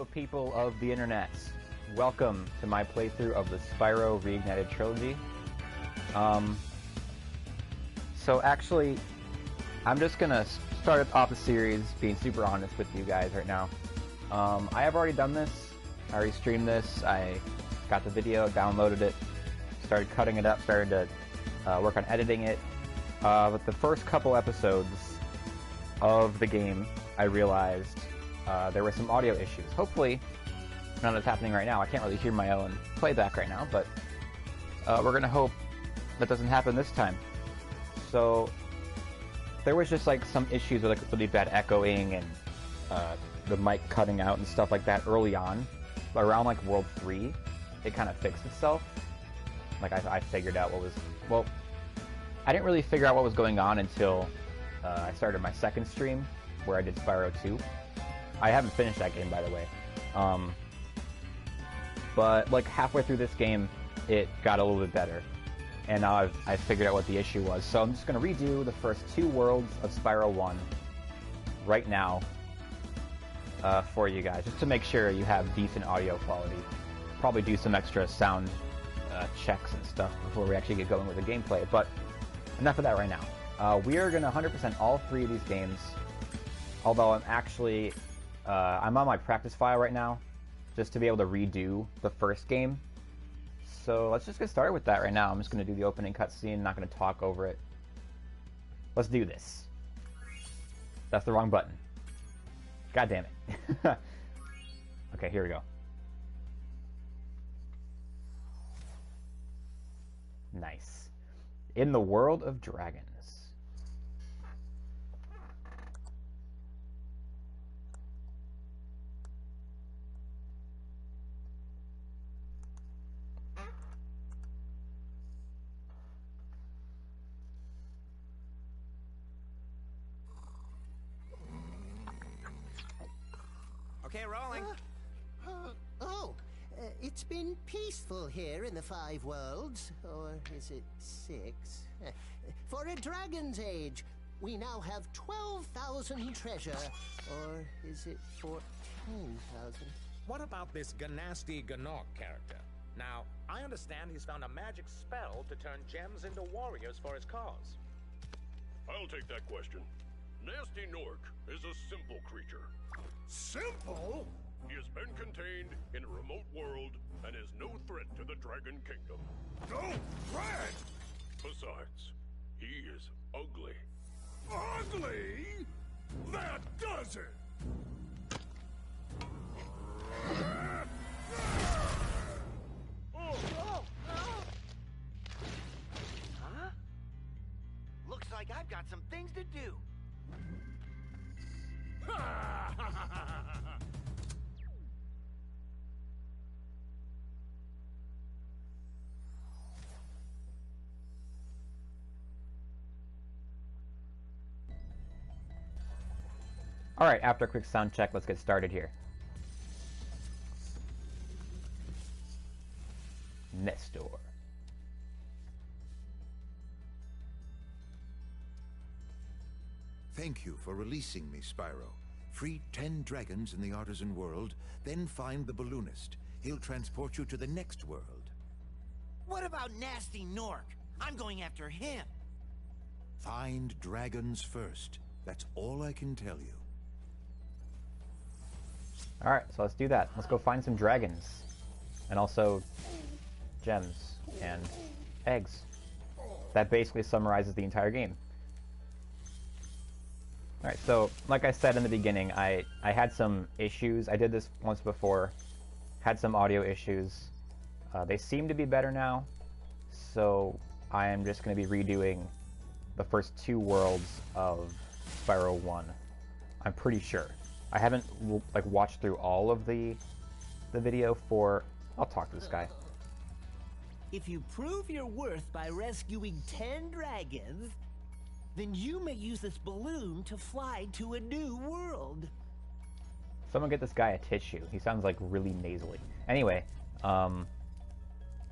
Hello people of the internet, welcome to my playthrough of the Spyro Reignited Trilogy. So actually, I'm just gonna start off the series being super honest with you guys right now. I have already done this, I already streamed this, I got the video, downloaded it, started cutting it up, started to work on editing it. But the first couple episodes of the game, I realized there were some audio issues. Hopefully, none that's happening right now. I can't really hear my own playback right now, but we're gonna hope that doesn't happen this time. So there was just like some issues with like really bad echoing and the mic cutting out and stuff like that early on. But around like World 3, it kind of fixed itself. Like I figured out what was, well, I didn't really figure out what was going on until I started my second stream where I did Spyro 2. I haven't finished that game, by the way. But like halfway through this game, it got a little bit better. And now I've figured out what the issue was. So I'm just going to redo the first 2 worlds of Spyro 1 right now for you guys, just to make sure you have decent audio quality. Probably do some extra sound checks and stuff before we actually get going with the gameplay. But enough of that right now. We are going to 100% all 3 of these games. Although I'm actually, I'm on my practice file right now, just to be able to redo the first game. So let's just get started with that right now. I'm just going to do the opening cutscene, not going to talk over it. Let's do this. That's the wrong button. God damn it. Okay, here we go. Nice. In the world of dragons. Okay, rolling. It's been peaceful here in the 5 worlds, or is it 6? For a dragon's age, we now have 12,000 treasure, or is it 14,000? What about this Ganasty Ganok character? Now, I understand he's found a magic spell to turn gems into warriors for his cause. I'll take that question. Nasty Nork is a simple creature. Simple? He has been contained in a remote world and is no threat to the Dragon Kingdom. No threat? Besides, he is ugly. Ugly? That does it! Huh? Looks like I've got some things to do. Alright, after a quick sound check, let's get started here. Nestor. Thank you for releasing me, Spyro. Free 10 dragons in the Artisan world, then find the balloonist. He'll transport you to the next world. What about Nasty Nork? I'm going after him. Find dragons first. That's all I can tell you. Alright, so let's do that. Let's go find some dragons. And also gems and eggs. That basically summarizes the entire game. Alright, so like I said in the beginning, I had some issues. I did this once before. Had some audio issues. They seem to be better now. So I am just going to be redoing the first 2 worlds of Spyro 1. I'm pretty sure. I haven't like watched through all of the video for... I'll talk to this guy. If you prove your worth by rescuing 10 dragons, then you may use this balloon to fly to a new world. Someone get this guy a tissue. He sounds like really nasally. Anyway, what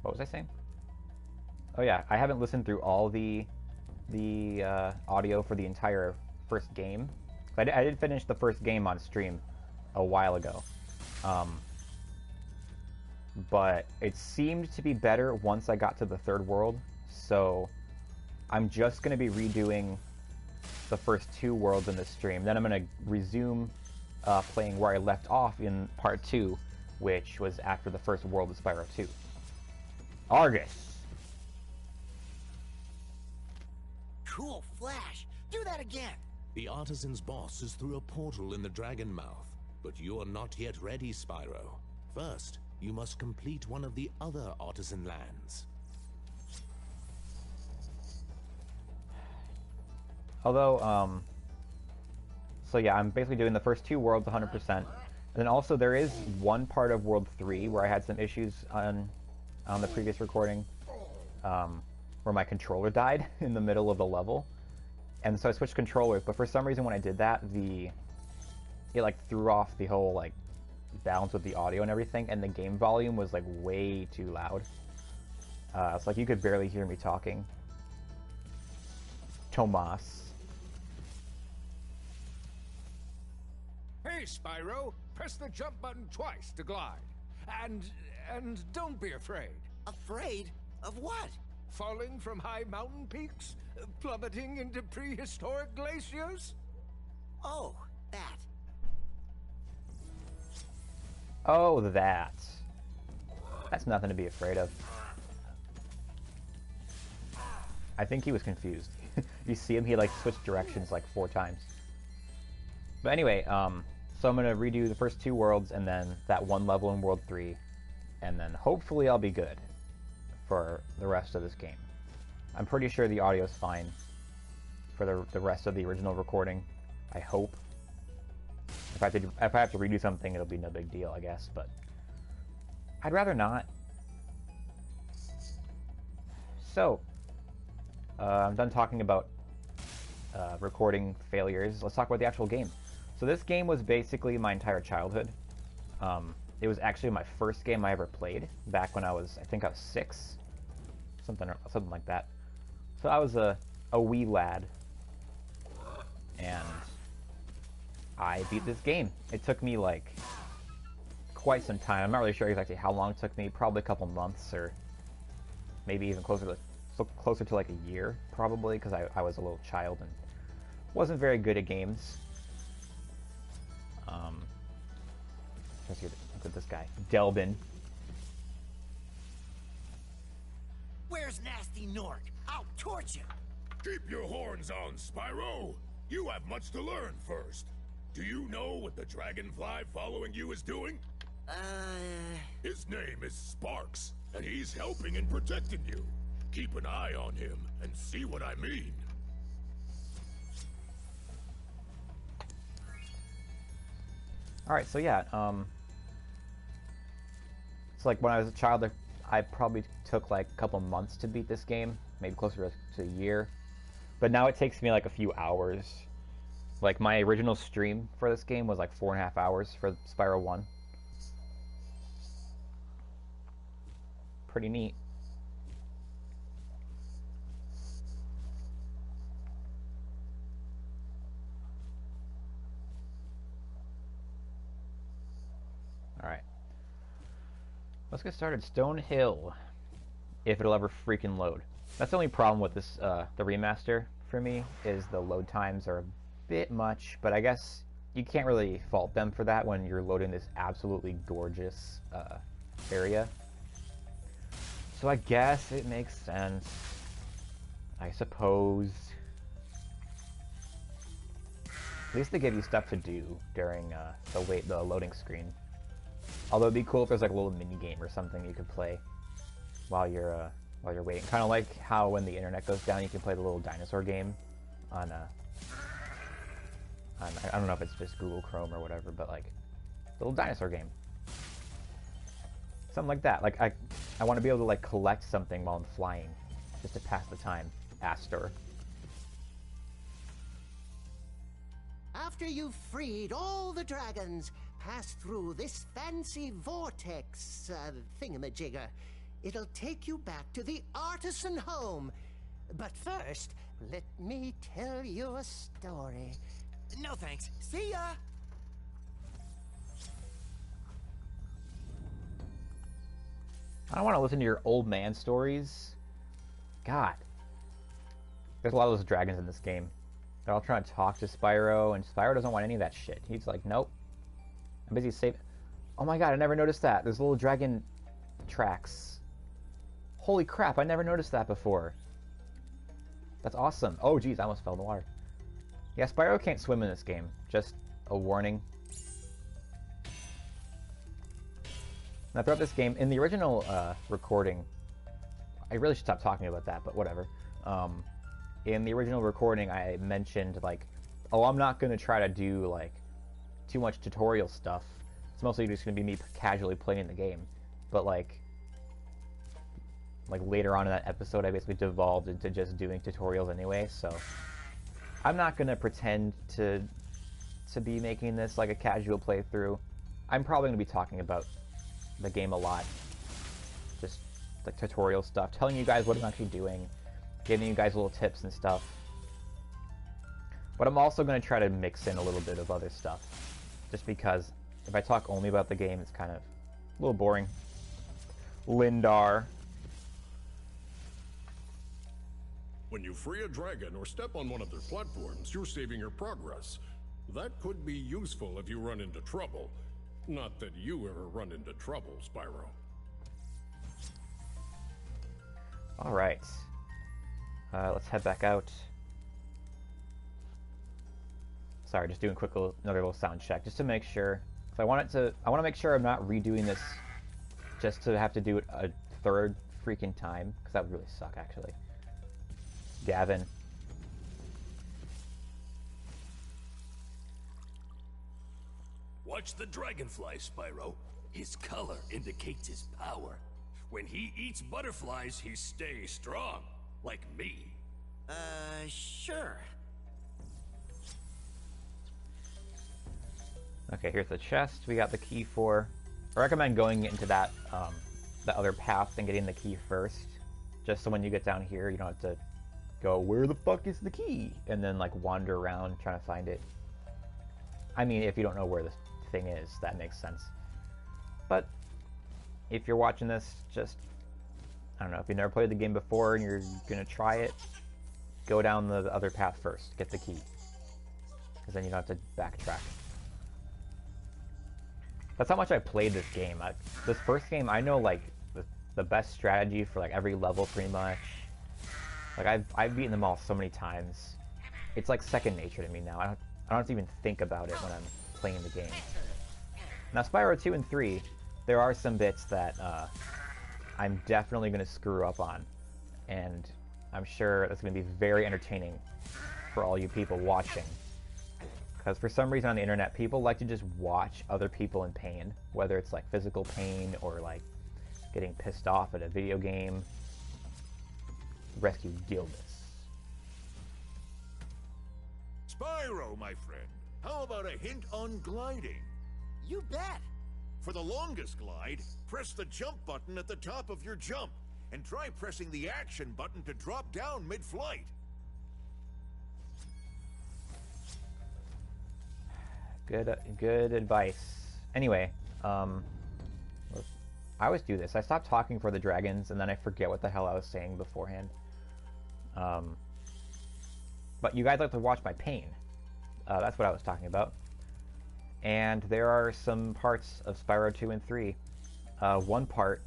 was I saying? Oh yeah, I haven't listened through all the audio for the entire first game. I did finish the first game on stream a while ago. But it seemed to be better once I got to the third world, so I'm just going to be redoing the first 2 worlds in this stream. Then I'm going to resume playing where I left off in part 2, which was after the first world of Spyro 2. Argus! Cool flash. Do that again. The Artisan's boss is through a portal in the Dragon Mouth, but you're not yet ready, Spyro. First, you must complete one of the other Artisan lands. Although, so yeah, I'm basically doing the first 2 worlds 100%. And then also there is one part of World 3 where I had some issues on the previous recording, where my controller died in the middle of the level. And so I switched controllers, but for some reason when I did that, it like threw off the whole like balance with the audio and everything, and the game volume was like way too loud. It's like you could barely hear me talking. Tomas. Hey, Spyro, press the jump button twice to glide. And don't be afraid. Afraid? Of what? Falling from high mountain peaks? Plummeting into prehistoric glaciers? Oh, that. Oh, that. That's nothing to be afraid of. I think he was confused. You see him, he like switched directions like 4 times. But anyway, so I'm gonna redo the first 2 worlds and then that one level in World 3, and then hopefully I'll be good for the rest of this game. I'm pretty sure the audio's fine for the rest of the original recording. I hope. If I have to redo something, it'll be no big deal, I guess, but I'd rather not. So, I'm done talking about recording failures. Let's talk about the actual game. So this game was basically my entire childhood. It was actually my first game I ever played back when I think I was 6, something like that. So I was a wee lad, and I beat this game. It took me like quite some time. I'm not really sure exactly how long it took me. Probably a couple months, or maybe even closer to like a year, probably, because I was a little child and wasn't very good at games. Look at this guy, Delbin. Where's Nasty Nork? I'll torch him. Keep your horns on, Spyro. You have much to learn first. Do you know what the dragonfly following you is doing? His name is Sparks, and he's helping and protecting you. Keep an eye on him and see what I mean. Alright, so yeah, it's like when I was a child, I probably took like a couple months to beat this game, maybe closer to a year. But now it takes me like a few hours. Like my original stream for this game was like 4.5 hours for Spyro 1. Pretty neat. Alright. Let's get started. Stone Hill. If it'll ever freaking load. That's the only problem with this, the remaster for me, is the load times are a bit much, but I guess you can't really fault them for that when you're loading this absolutely gorgeous area. So I guess it makes sense, I suppose. At least they give you stuff to do during the loading screen. Although it'd be cool if there's like a little mini game or something you could play while you're waiting. Kind of like how when the internet goes down, you can play the little dinosaur game on I don't know if it's just Google Chrome or whatever, but like the little dinosaur game, something like that. Like I want to be able to like collect something while I'm flying, just to pass the time. Astor. After you've freed all the dragons, pass through this fancy vortex thingamajigger. It'll take you back to the Artisan Home. But first, let me tell you a story. No thanks. See ya. I don't want to listen to your old man stories. God. There's a lot of those dragons in this game. They're all trying to talk to Spyro, and Spyro doesn't want any of that shit. He's like, nope. I'm busy saving... Oh my god, I never noticed that. There's little dragon tracks. Holy crap, I never noticed that before. That's awesome. Oh geez, I almost fell in the water. Yeah, Spyro can't swim in this game. Just a warning. Now throughout this game, in the original recording, I really should stop talking about that, but whatever. In the original recording, I mentioned, like, oh, I'm not going to try to do, like, too much tutorial stuff. It's mostly just going to be me casually playing the game. But, like, later on in that episode, I basically devolved into just doing tutorials anyway, so I'm not going to pretend to be making this, like, a casual playthrough. I'm probably going to be talking about the game a lot. Just, like, tutorial stuff, telling you guys what I'm actually doing, giving you guys little tips and stuff. But I'm also going to try to mix in a little bit of other stuff. Just because if I talk only about the game, it's kind of a little boring. Lindar. When you free a dragon or step on one of their platforms, you're saving your progress. That could be useful if you run into trouble. Not that you ever run into trouble, Spyro. Alright. Let's head back out. Sorry, just doing another little sound check, just to make sure. I want to make sure I'm not redoing this just to have to do it a third freaking time, because that would really suck, actually. Gavin. Watch the dragonfly, Spyro. His color indicates his power. When he eats butterflies, he stays strong. Like me. Sure. Okay, here's the chest we got the key for. I recommend going into that, the other path and getting the key first. Just so when you get down here, you don't have to go, where the fuck is the key? And then, like, wander around trying to find it. I mean, if you don't know where the thing is, that makes sense. But if you're watching this, just, I don't know, if you've never played the game before and you're gonna try it, go down the other path first, get the key, because then you don't have to backtrack. That's how much I played this game. This first game, I know, like, the best strategy for, like, every level pretty much. Like, I've beaten them all so many times. It's like second nature to me now. I don't have to even think about it when I'm playing the game. Now, Spyro 2 and 3, there are some bits that I'm definitely going to screw up on. And I'm sure that's going to be very entertaining for all you people watching. Because for some reason on the internet, people like to just watch other people in pain. Whether it's like physical pain or like getting pissed off at a video game. Rescue Gildas. Spyro, my friend, how about a hint on gliding? You bet. For the longest glide, press the jump button at the top of your jump, and try pressing the action button to drop down mid-flight. Good advice. Anyway, I always do this. I stop talking for the dragons, and then I forget what the hell I was saying beforehand. But you guys like to watch my pain. That's what I was talking about. And there are some parts of Spyro 2 and 3. One part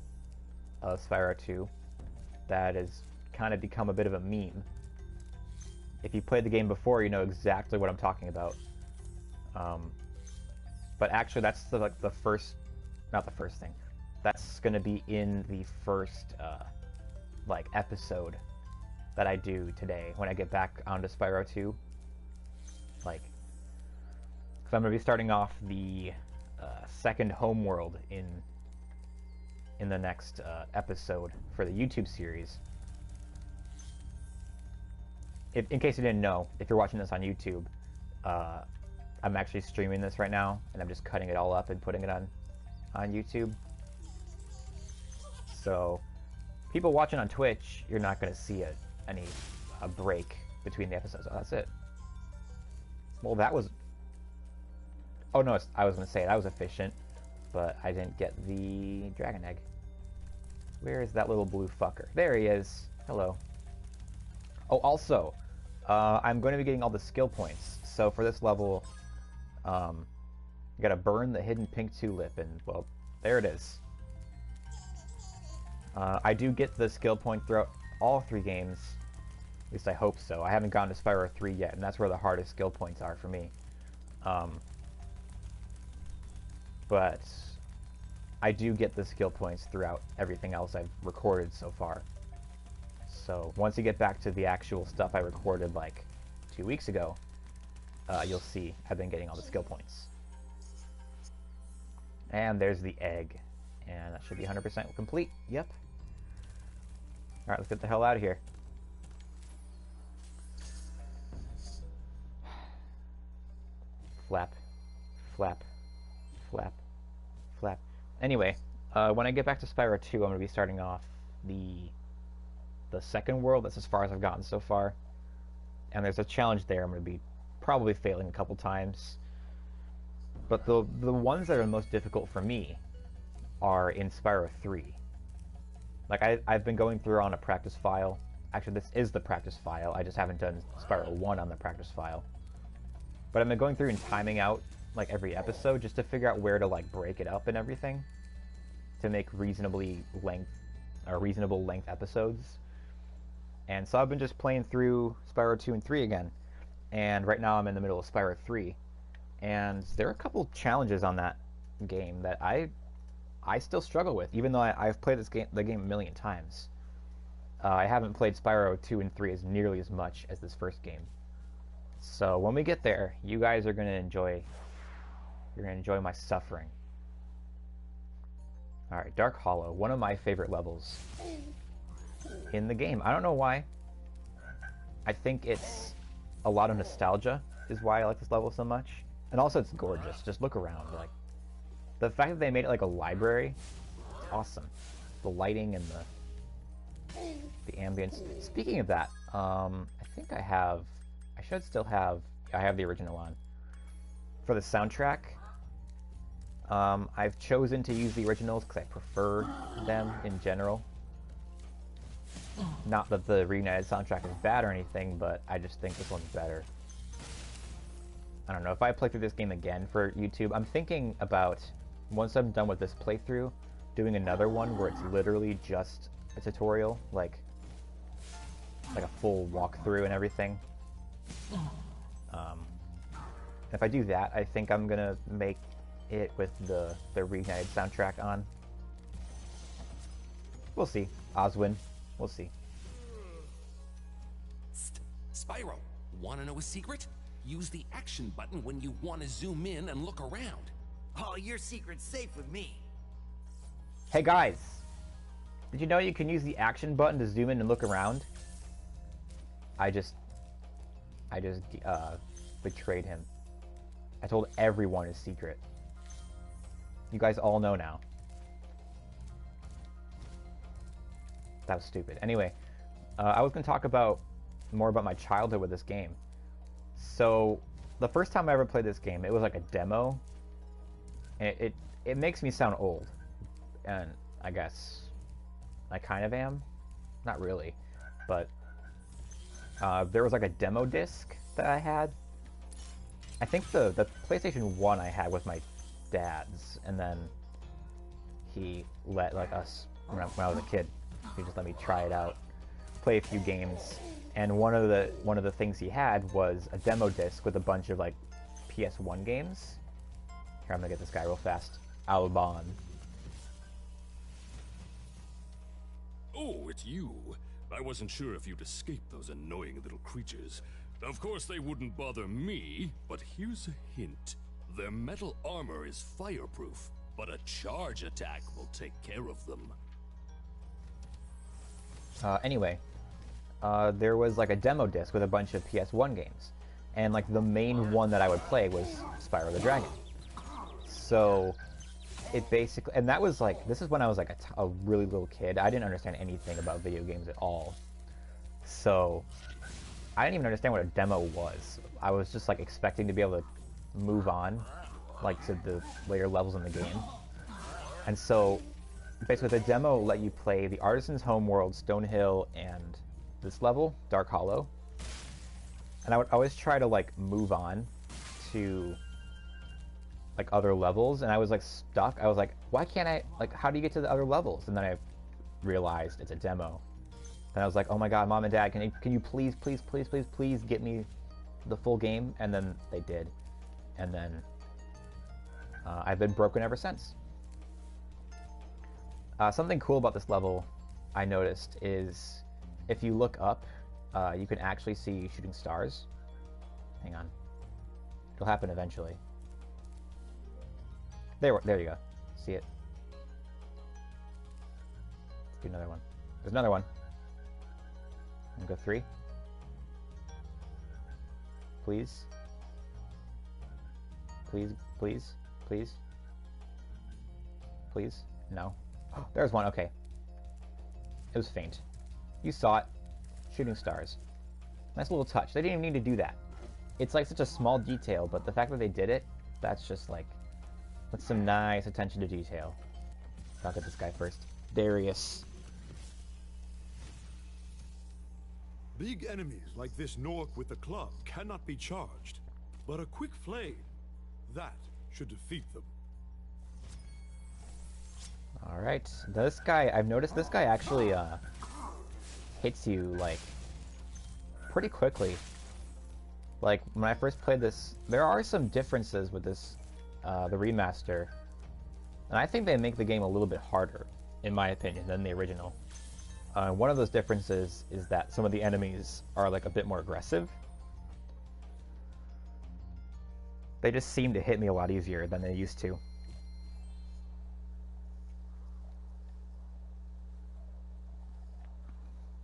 of Spyro 2 that has kind of become a bit of a meme. If you played the game before, you know exactly what I'm talking about. But actually, that's the first, not the first thing. That's going to be in the first, like, episode that I do today when I get back onto Spyro 2. Like, because I'm going to be starting off the second homeworld in the next episode for the YouTube series. In case you didn't know, if you're watching this on YouTube, I'm actually streaming this right now, and I'm just cutting it all up and putting it on YouTube. So, people watching on Twitch, you're not going to see a break between the episodes. Oh, that's it. Well, that was... Oh, no, I was going to say, that was efficient, but I didn't get the dragon egg. Where is that little blue fucker? There he is. Hello. Oh, also, I'm going to be getting all the skill points. So for this level, you gotta burn the hidden pink tulip, and, well, there it is. I do get the skill point throughout all 3 games. At least I hope so. I haven't gotten to Spyro 3 yet, and that's where the hardest skill points are for me. But I do get the skill points throughout everything else I've recorded so far. So once you get back to the actual stuff I recorded like 2 weeks ago, you'll see I've been getting all the skill points. And there's the egg. And that should be 100% complete. Yep. Alright, let's get the hell out of here. Flap. Flap. Flap. Flap. Anyway, when I get back to Spyro 2, I'm going to be starting off the second world. That's as far as I've gotten so far. And there's a challenge there I'm going to be probably failing a couple times. But the ones that are most difficult for me are in Spyro 3. Like, I've been going through on a practice file. Actually, this is the practice file. I just haven't done Spyro 1 on the practice file. But I've been going through and timing out, like, every episode just to figure out where to, like, break it up and everything to make reasonable length episodes. And so I've been just playing through Spyro 2 and 3 again. And right now I'm in the middle of Spyro 3. And there are a couple challenges on that game that I still struggle with, even though I've played the game a million times. I haven't played Spyro 2 and 3 as nearly as much as this first game. So when we get there, you guys are going to enjoy my suffering. Alright, Dark Hollow, one of my favorite levels in the game. I don't know why. I think it's a lot of nostalgia is why I like this level so much. And also it's gorgeous. Just look around. Like, the fact that they made it like a library, it's awesome. The lighting and the ambience. Speaking of that, I think I have the original on. For the soundtrack, I've chosen to use the originals because I prefer them in general. Not that the Reignited soundtrack is bad or anything, but I just think this one's better. I don't know, if I play through this game again for YouTube, I'm thinking about, once I'm done with this playthrough, doing another one where it's literally just a tutorial, like a full walkthrough and everything. If I do that, I think I'm gonna make it with the Reignited soundtrack on. We'll see. Oswin. We'll see. Spyro, wanna know a secret? Use the action button when you want to zoom in and look around. Oh, your secret's safe with me. Hey guys! Did you know you can use the action button to zoom in and look around? I just betrayed him. I told everyone his secret. You guys all know now. That was stupid. Anyway, I was going to talk more about my childhood with this game. So, the first time I ever played this game, it was like a demo. And it makes me sound old. And I guess I kind of am. Not really. But there was like a demo disc that I had. I think the PlayStation 1 I had was my dad's. And then he let like us, when I was a kid, he just let me try it out, play a few games. And one of the things he had was a demo disc with a bunch of like PS1 games. Here, I'm gonna get this guy real fast. Alban. Oh, it's you. I wasn't sure if you'd escape those annoying little creatures. Of course they wouldn't bother me, but here's a hint. Their metal armor is fireproof, but a charge attack will take care of them. Anyway, there was like a demo disc with a bunch of PS1 games. And like the main one that I would play was Spyro the Dragon. So it basically, and that was like, this is when I was like a really little kid. I didn't understand anything about video games at all. So I didn't even understand what a demo was. I was just like expecting to be able to move on like to the later levels in the game. And so basically the demo let you play the Artisans Home world, Stonehill, and this level, Dark Hollow. And I would always try to like move on to like other levels, and I was like stuck. I was like, why can't I, like, how do you get to the other levels? And then I realized it's a demo. And I was like, oh my god, Mom and Dad, can you please get me the full game? And then they did. And then I've been broken ever since. Something cool about this level I noticed is if you look up, you can actually see shooting stars. Hang on. It'll happen eventually. There you go. See it? Let's do another one. There's another one. I'm gonna go 3. Please. Please, please, please. Please. No. There's one, okay. It was faint. You saw it. Shooting stars. Nice little touch. They didn't even need to do that. It's like such a small detail, but the fact that they did it, that's just like, that's some nice attention to detail. I'll get this guy first. Darius. Big enemies like this Nork with the club cannot be charged, but a quick flame, that should defeat them. Alright, this guy, I've noticed this guy actually hits you like pretty quickly. Like when I first played this, there are some differences with this, the remaster, and I think they make the game a little bit harder, in my opinion, than the original. One of those differences is that some of the enemies are like a bit more aggressive. They just seem to hit me a lot easier than they used to.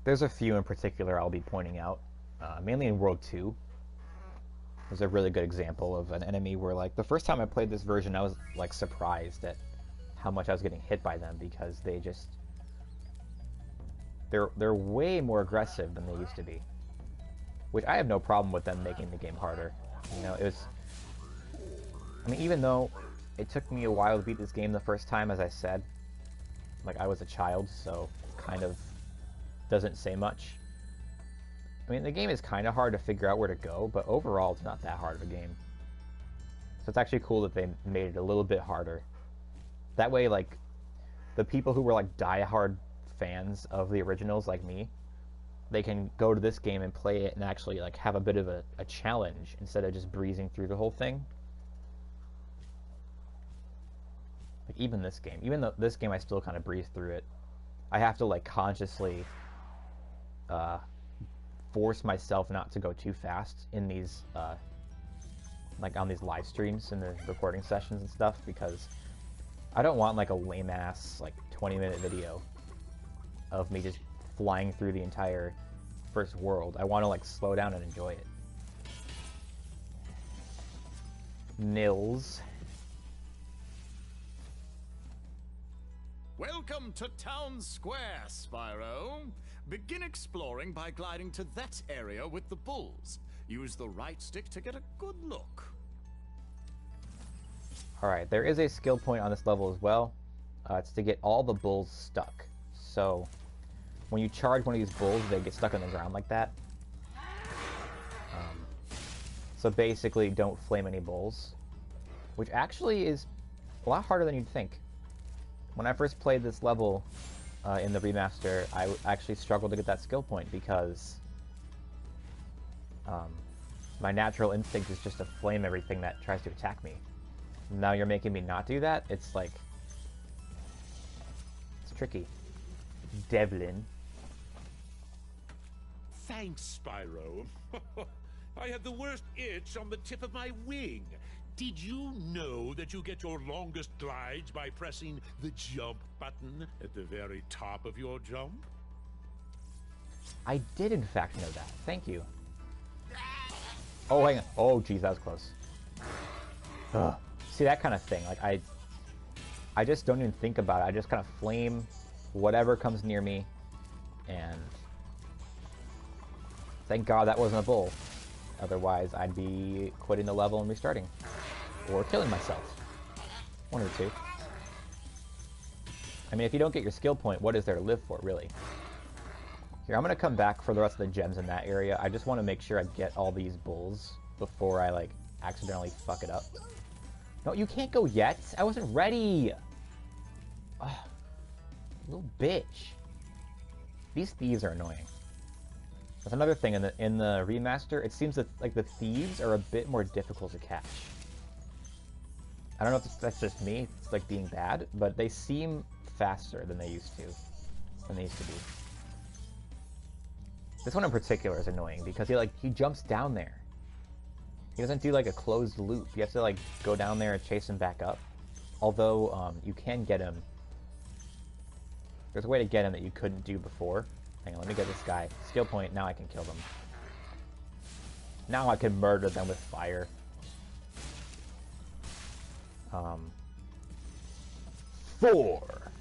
There's a few in particular I'll be pointing out, mainly in World 2. There's a really good example of an enemy where, like, the first time I played this version, I was like surprised at how much I was getting hit by them, because they just... They're way more aggressive than they used to be. Which I have no problem with them making the game harder. You know, it was... I mean, even though it took me a while to beat this game the first time, as I said, like, I was a child, so kind of doesn't say much. I mean, the game is kind of hard to figure out where to go, but overall it's not that hard of a game. So it's actually cool that they made it a little bit harder. That way, like, the people who were like die-hard fans of the originals like me, they can go to this game and play it and actually like have a bit of a challenge instead of just breezing through the whole thing. Like even this game, even though this game I still kind of breeze through it, I have to like consciously force myself not to go too fast in these like on these live streams and the recording sessions and stuff, because I don't want like a lame ass like 20-minute video of me just flying through the entire first world. I want to like slow down and enjoy it. Nils. Welcome to Town Square, Spyro. Begin exploring by gliding to that area with the bulls. Use the right stick to get a good look. Alright, there is a skill point on this level as well. It's to get all the bulls stuck. So, when you charge one of these bulls, they get stuck on the ground like that. So basically, don't flame any bulls. Which actually is a lot harder than you'd think. When I first played this level in the remaster, I actually struggled to get that skill point because my natural instinct is just to flame everything that tries to attack me. Now you're making me not do that? It's like... it's tricky. Devlin. Thanks, Spyro. I have the worst itch on the tip of my wing. Did you know that you get your longest glides by pressing the jump button at the very top of your jump? I did in fact know that. Thank you. Oh, hang on. Oh, geez, that was close. Ugh. See, that kind of thing. Like, I just don't even think about it. I just kind of flame whatever comes near me, and thank God that wasn't a bull. Otherwise, I'd be quitting the level and restarting. Or killing myself. One of the two. I mean, if you don't get your skill point, what is there to live for, really? Here, I'm going to come back for the rest of the gems in that area. I just want to make sure I get all these bulls before I, like, accidentally fuck it up. No, you can't go yet. I wasn't ready. Ugh. Little bitch. These thieves are annoying. That's another thing in the remaster. It seems that, like, the thieves are a bit more difficult to catch. I don't know if that's just me, it's like being bad, but they seem faster than they used to be. This one in particular is annoying because he jumps down there. He doesn't do like a closed loop. You have to like go down there and chase him back up. Although you can get him. There's a way to get him that you couldn't do before. Hang on, let me get this guy. Skill point, now I can kill them. Now I can murder them with fire. 4.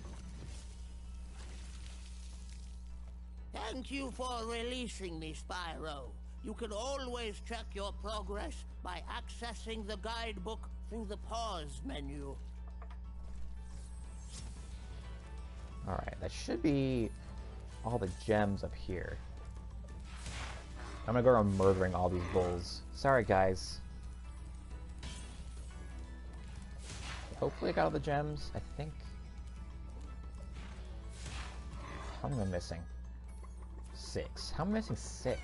Thank you for releasing me, Spyro. You can always check your progress by accessing the guidebook through the pause menu. Alright, that should be all the gems up here. I'm gonna go around murdering all these bulls. Sorry, guys. Hopefully I got all the gems, I think. How many am I missing? 6. How am I missing 6?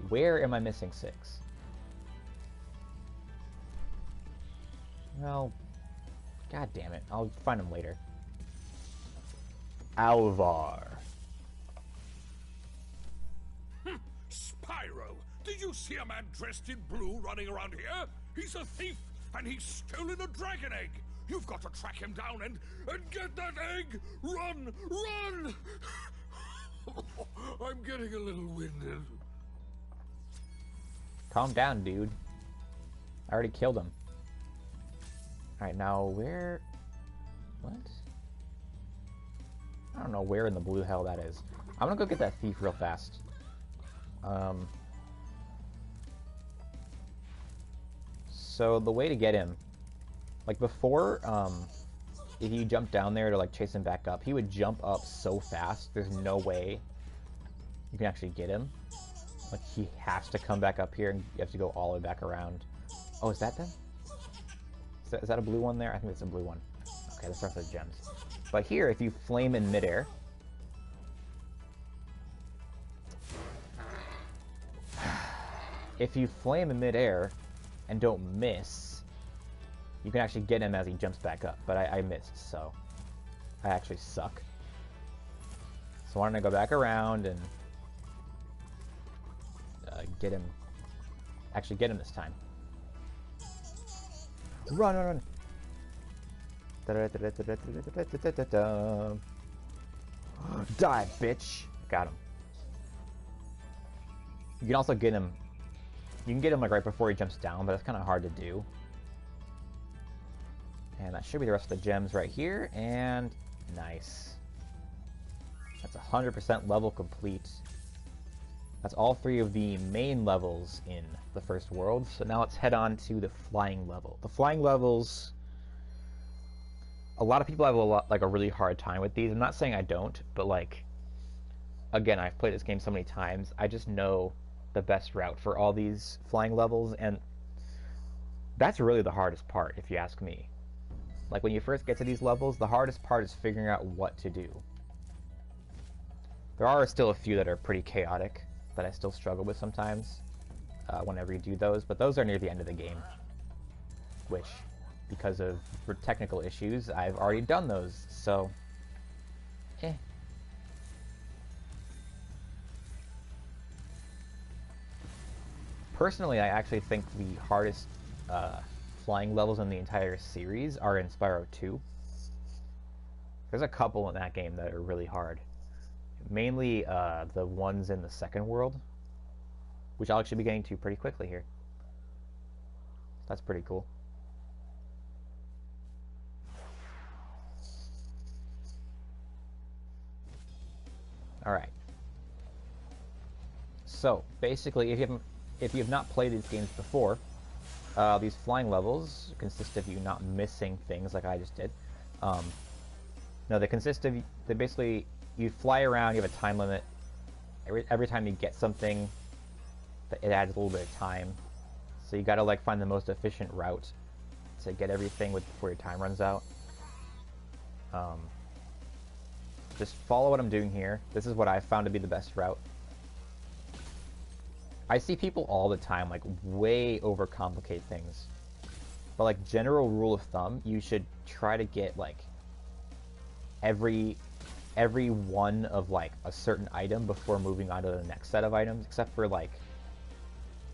Where am I missing 6? Well, god damn it. I'll find them later. Alvar. Spyro! Did you see a man dressed in blue running around here? He's a thief, and he's stolen a dragon egg! You've got to track him down and get that egg! Run! Run! I'm getting a little winded. Calm down, dude. I already killed him. Alright, now where... What? I don't know where in the blue hell that is. I'm gonna go get that thief real fast. So the way to get him... Like before, if you jump down there to like chase him back up, he would jump up so fast, there's no way you can actually get him. Like he has to come back up here and you have to go all the way back around. Oh, is that them? Is that a blue one there? I think it's a blue one. Okay, let's start with the gems. But here, if you flame in midair, and don't miss, you can actually get him as he jumps back up. But I missed, so I actually suck. So why don't I go back around and get him? Actually, get him this time. Run, run, run! Die, bitch! Got him. You can also get him. You can get him like right before he jumps down, but it's kind of hard to do. And that should be the rest of the gems right here. And nice. That's 100% level complete. That's all 3 of the main levels in the first world. So now let's head on to the flying level. The flying levels, a lot of people have a really hard time with these. I'm not saying I don't, but like, again, I've played this game so many times. I just know the best route for all these flying levels, and that's really the hardest part, if you ask me. Like when you first get to these levels, the hardest part is figuring out what to do. There are still a few that are pretty chaotic that I still struggle with sometimes whenever you do those, but those are near the end of the game, which, because of technical issues, I've already done those, so Personally, I actually think the hardest flying levels in the entire series are in Spyro 2. There's a couple in that game that are really hard. Mainly the ones in the second world, which I'll actually be getting to pretty quickly here. That's pretty cool. Alright. So, basically, if you have not played these games before, these flying levels consist of you not missing things like I just did. No, they consist of... They basically... You fly around, you have a time limit. Every time you get something, it adds a little bit of time. So you gotta, like, find the most efficient route to get everything before your time runs out. Just follow what I'm doing here. This is what I found to be the best route. I see people all the time, like, way overcomplicate things. But, like, general rule of thumb, you should try to get, like, every one of, like, a certain item before moving on to the next set of items, except for, like,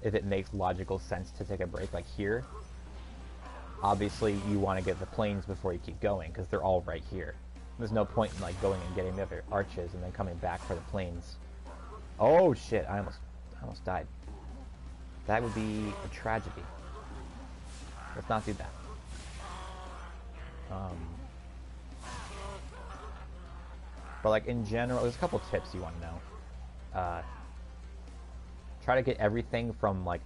if it makes logical sense to take a break, like here. Obviously, you want to get the planes before you keep going, because they're all right here. There's no point in, like, going and getting the other arches and then coming back for the planes. Oh, shit, I almost died. That would be a tragedy. Let's not do that. But, like, in general, there's a couple tips you want to know. Try to get everything from, like,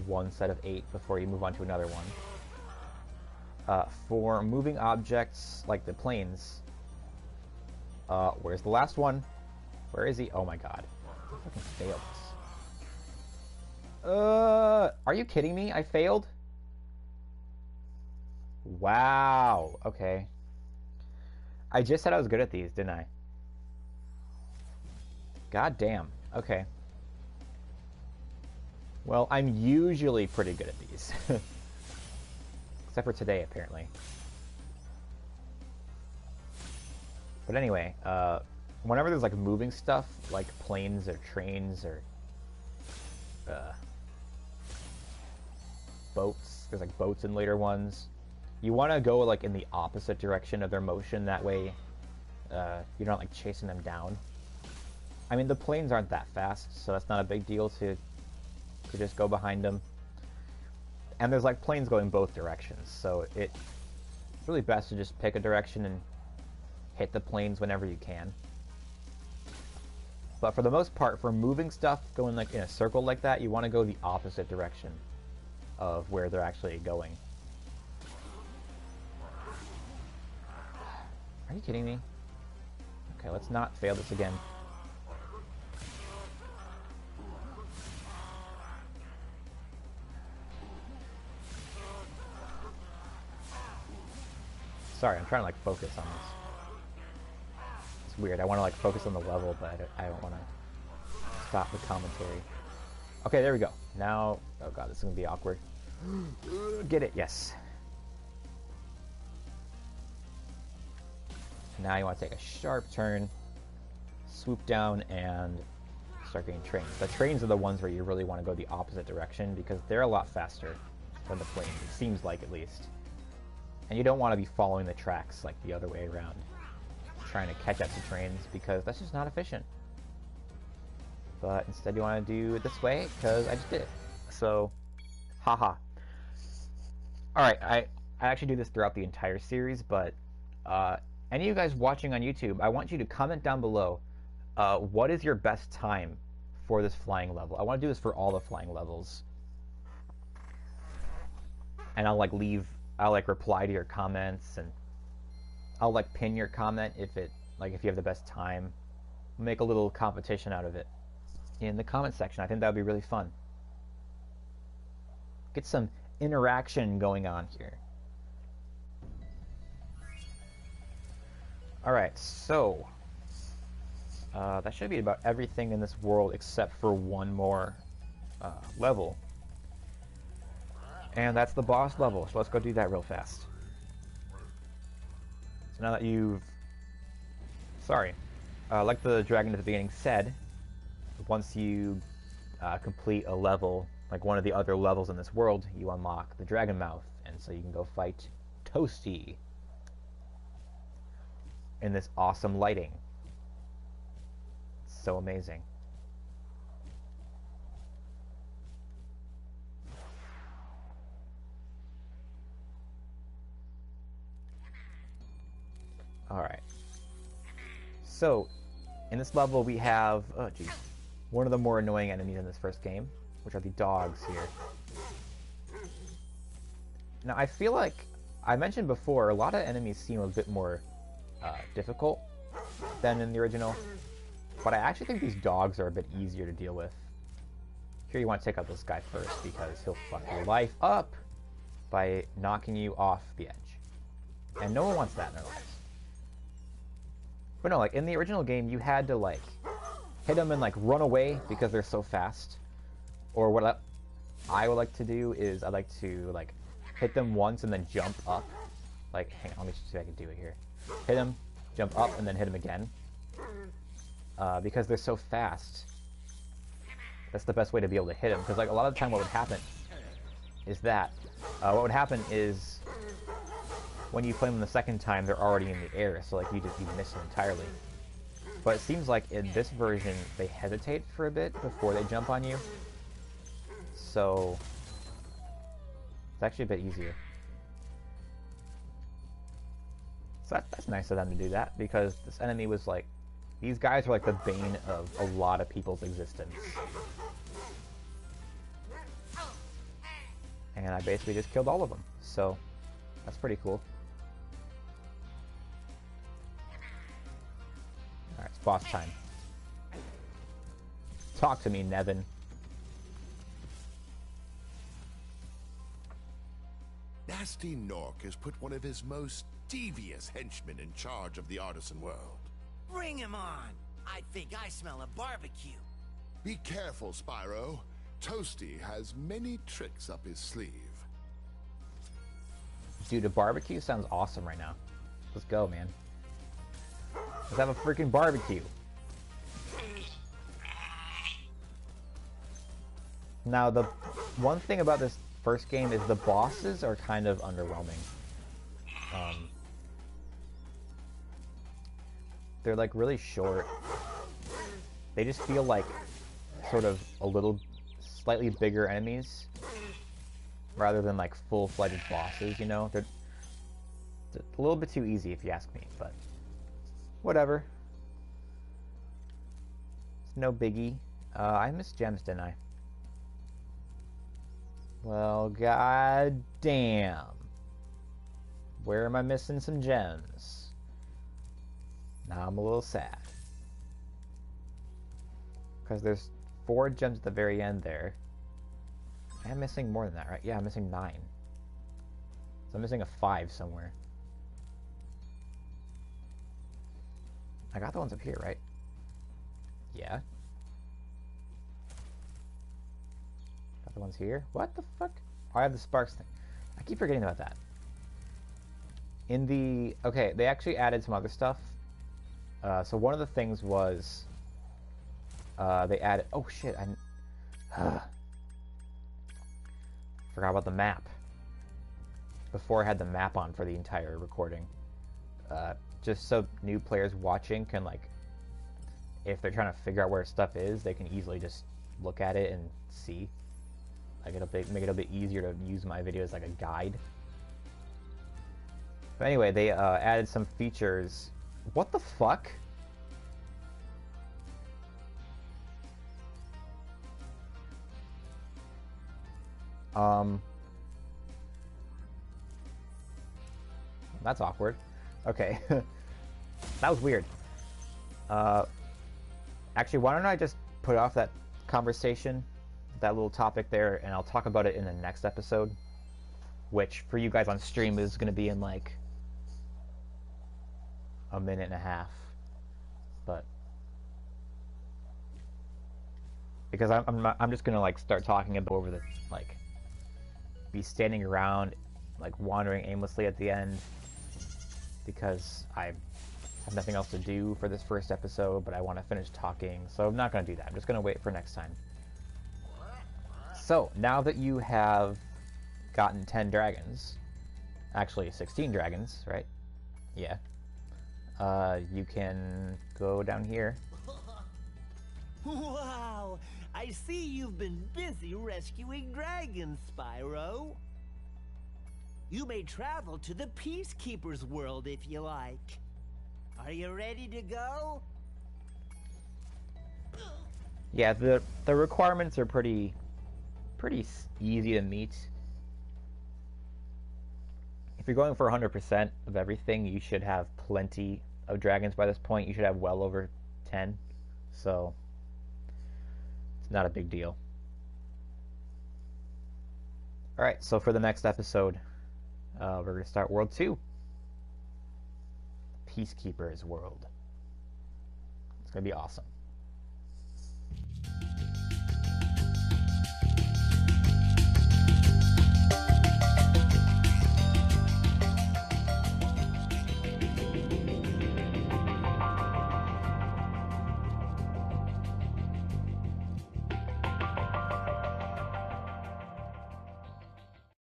one set of 8 before you move on to another one. For moving objects, like the planes, where's the last one? Where is he? Oh my god. I fucking failed this. Are you kidding me? I failed? Wow. Okay. I just said I was good at these, didn't I? God damn. Okay. Well, I'm usually pretty good at these. Except for today, apparently. But anyway, whenever there's, like, moving stuff, like planes or trains or boats, there's, like, boats in later ones, you want to go, like, in the opposite direction of their motion. That way, you're not, like, chasing them down. I mean, the planes aren't that fast, so that's not a big deal to just go behind them. And there's, like, planes going both directions, so it's really best to just pick a direction and hit the planes whenever you can. But for the most part, for moving stuff, going, like, in a circle like that, you want to go the opposite direction of where they're actually going. Are you kidding me? Okay, let's not fail this again. Sorry, I'm trying to, like, focus on this. It's weird. I want to, like, focus on the level, but I don't want to stop the commentary. Okay, there we go. Now, oh god, this is going to be awkward. Get it, yes. Now you want to take a sharp turn, swoop down, and start getting trains. The trains are the ones where you really want to go the opposite direction, because they're a lot faster than the planes, it seems like, at least. And you don't want to be following the tracks, like, the other way around, trying to catch up to trains, because that's just not efficient. But instead you want to do it this way, because I just did it. So, haha. Alright, I actually do this throughout the entire series, but any of you guys watching on YouTube, I want you to comment down below, what is your best time for this flying level? I want to do this for all the flying levels. And I'll, like, reply to your comments, and I'll, like, pin your comment if you have the best time. Make a little competition out of it in the comment section. I think that would be really fun. Get some interaction going on here. Alright, so that should be about everything in this world except for one more level. And that's the boss level, so let's go do that real fast. So now that you've... Sorry. Like the dragon at the beginning said, once you complete a level, like one of the other levels in this world, you unlock the dragon mouth, and so you can go fight Toasty in this awesome lighting. It's so amazing. Alright. So, in this level we have, oh geez, one of the more annoying enemies in this first game, which are the dogs here. Now I feel like, I mentioned before, a lot of enemies seem a bit more difficult than in the original. But I actually think these dogs are a bit easier to deal with. Here you want to take out this guy first because he'll fuck your life up by knocking you off the edge. And no one wants that in their lives. But no, like in the original game, you had to like hit them and like run away because they're so fast. Or what I would like to do is I like to like hit them once and then jump up. Like, hang on, let me see if I can do it here. Hit them, jump up, and then hit them again. Because they're so fast. That's the best way to be able to hit them. Because like a lot of the time what would happen is that what would happen is when you play them the second time, they're already in the air, so like you miss them entirely. But it seems like in this version they hesitate for a bit before they jump on you, so it's actually a bit easier. So that's nice of them to do that, because this enemy was like, these guys were like the bane of a lot of people's existence. And I basically just killed all of them, so that's pretty cool. Alright, it's boss time. Talk to me, Nevin. Nasty Nork has put one of his most devious henchmen in charge of the artisan world. Bring him on! I think I smell a barbecue. Be careful, Spyro. Toasty has many tricks up his sleeve. Dude, a barbecue sounds awesome right now. Let's go, man. Let's have a freaking barbecue. Now, the one thing about this first game is the bosses are kind of underwhelming. They're like really short. They just feel like sort of a little slightly bigger enemies rather than like full-fledged bosses, you know? They're a little bit too easy if you ask me, but whatever. It's no biggie. I missed gems, didn't I? Well, god damn. Where am I missing some gems? Now I'm a little sad. Because there's 4 gems at the very end there. I am missing more than that, right? Yeah, I'm missing 9. So I'm missing a 5 somewhere. I got the ones up here, right? Yeah. Got the ones here? What the fuck? Oh, I have the sparks thing. I keep forgetting about that. In the... Okay, they actually added some other stuff. So one of the things was... they added... Oh shit, I... Forgot about the map. Before I had the map on for the entire recording. Just so new players watching can, like... If they're trying to figure out where stuff is, they can easily just look at it and see. Like, it'll make it a bit easier to use my video as like a guide. But anyway, they added some features. What the fuck? That's awkward. Okay. That was weird. Actually, why don't I just put off that conversation, that little topic there, and I'll talk about it in the next episode, which for you guys on stream is going to be in like a minute and a half. But because I'm just gonna like start talking about over the like be standing around like wandering aimlessly at the end because I have nothing else to do for this first episode, but I want to finish talking, so I'm not gonna do that. I'm just gonna wait for next time. So now that you have gotten 10 dragons, actually 16 dragons, right? Yeah. You can go down here. Wow! I see you've been busy rescuing dragons, Spyro. You may travel to the Peacekeeper's world if you like. Are you ready to go? Yeah, the requirements are pretty easy to meet. If you're going for 100% of everything, you should have plenty of dragons by this point. You should have well over 10. So it's not a big deal. Alright, so for the next episode, we're going to start World 2. Peacekeeper's World. It's going to be awesome.